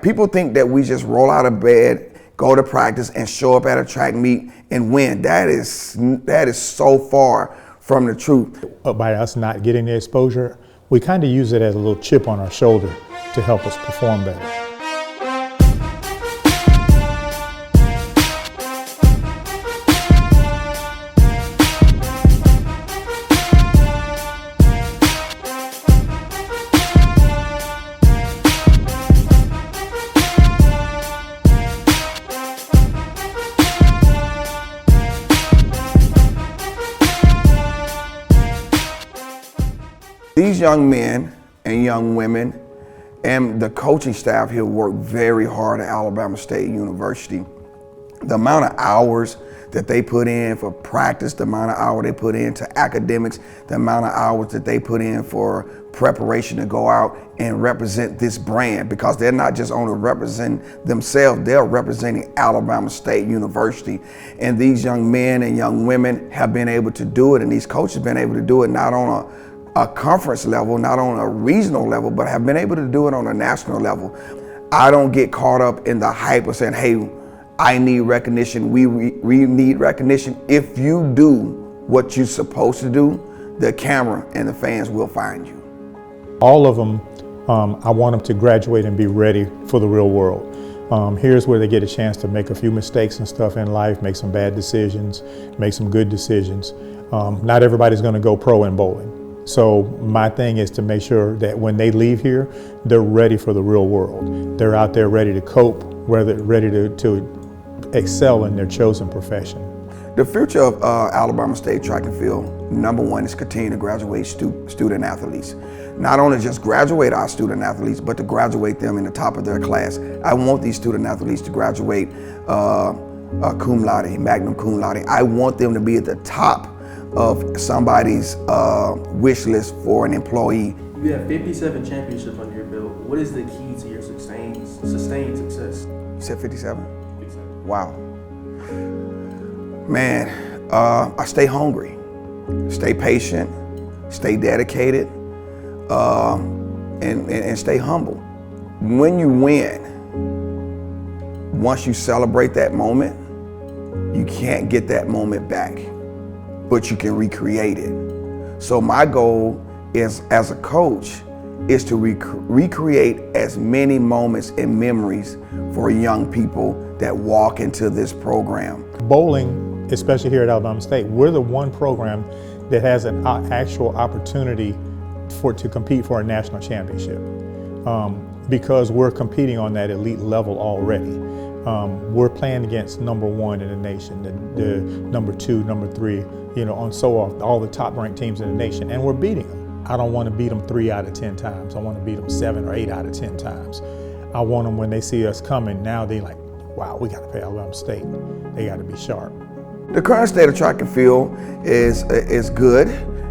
Like, people think that we just roll out of bed, go to practice, and show up at a track meet and win. That is so far from the truth. By us not getting the exposure, we kind of use it as a little chip on our shoulder to help us perform better. These young men and young women and the coaching staff here work very hard at Alabama State University. The amount of hours that they put in for practice, the amount of hours they put into academics, the amount of hours that they put in for preparation to go out and represent this brand, because they're not just only representing themselves, they're representing Alabama State University. And these young men and young women have been able to do it, and these coaches have been able to do it not on a conference level, not on a regional level, but have been able to do it on a national level. I don't get caught up in the hype of saying, hey, I need recognition, we need recognition. If you do what you're supposed to do, the camera and the fans will find you. All of them, I want them to graduate and be ready for the real world. Here's where they get a chance to make a few mistakes and stuff in life, make some bad decisions, make some good decisions. Not everybody's gonna go pro in bowling. So my thing is to make sure that when they leave here, they're ready for the real world. They're out there ready to cope, ready to excel in their chosen profession. The future of Alabama State track and field, number one, is continue to graduate student athletes. Not only just graduate our student athletes, but to graduate them in the top of their class. I want these student athletes to graduate cum laude, magna cum laude. I want them to be at the top of somebody's wish list for an employee. You have 57 championships under your belt. What is the key to your sustained success? You said 57? 57. Wow. Man, I stay hungry, stay patient, stay dedicated, and stay humble. When you win, once you celebrate that moment, you can't get that moment back, but you can recreate it. So my goal is, as a coach, is to recreate as many moments and memories for young people that walk into this program. Bowling, especially here at Alabama State, we're the one program that has an actual opportunity to compete for a national championship, because we're competing on that elite level already. We're playing against number one in the nation, the number two, number three, on all the top ranked teams in the nation, and we're beating them. I don't want to beat them 3 out of 10 times. I want to beat them 7 or 8 out of 10 times. I want them, when they see us coming, now they like, wow, we got to play Alabama State. They got to be sharp. The current state of track and field is good.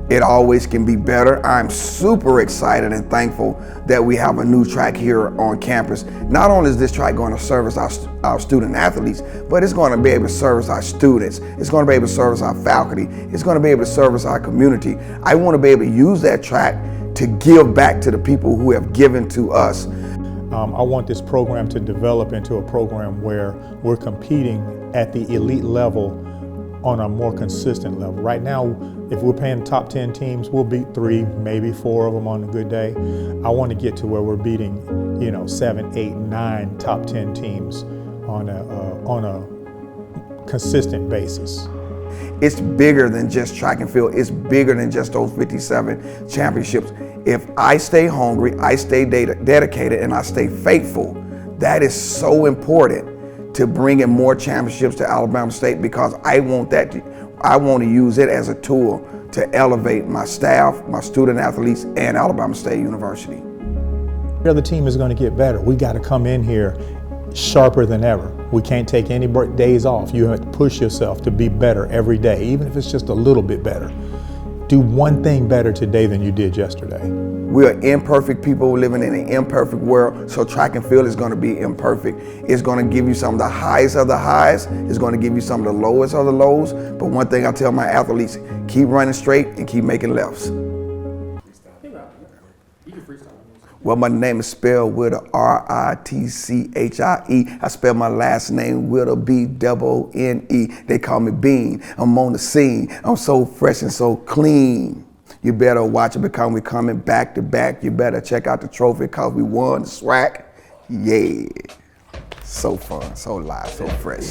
It always can be better. I'm super excited and thankful that we have a new track here on campus. Not only is this track going to service our student athletes, but it's going to be able to service our students. It's going to be able to service our faculty. It's going to be able to service our community. I want to be able to use that track to give back to the people who have given to us. I want this program to develop into a program where we're competing at the elite level on a more consistent level. Right now, if we're playing top 10 teams, we'll beat 3, maybe 4 of them on a good day. I want to get to where we're beating, 7, 8, 9 top 10 teams on a consistent basis. It's bigger than just track and field. It's bigger than just those 57 championships. If I stay hungry, I stay dedicated, and I stay faithful, that is so important to bring in more championships to Alabama State, because I want to use it as a tool to elevate my staff, my student athletes, and Alabama State University. The other team is going to get better. We got to come in here sharper than ever. We can't take any days off. You have to push yourself to be better every day, even if it's just a little bit better. Do one thing better today than you did yesterday. We are imperfect people living in an imperfect world, so track and field is going to be imperfect. It's going to give you some of the highest of the highs. It's going to give you some of the lowest of the lows. But one thing I tell my athletes, keep running straight and keep making lefts. You can freestyle. Well, my name is spelled with a R-I-T-C-H-I-E. I spell my last name with a B-double-N-E. They call me Bean. I'm on the scene. I'm so fresh and so clean. You better watch it because we coming back to back. You better check out the trophy because we won the swag. Yeah. So fun, so live, so fresh.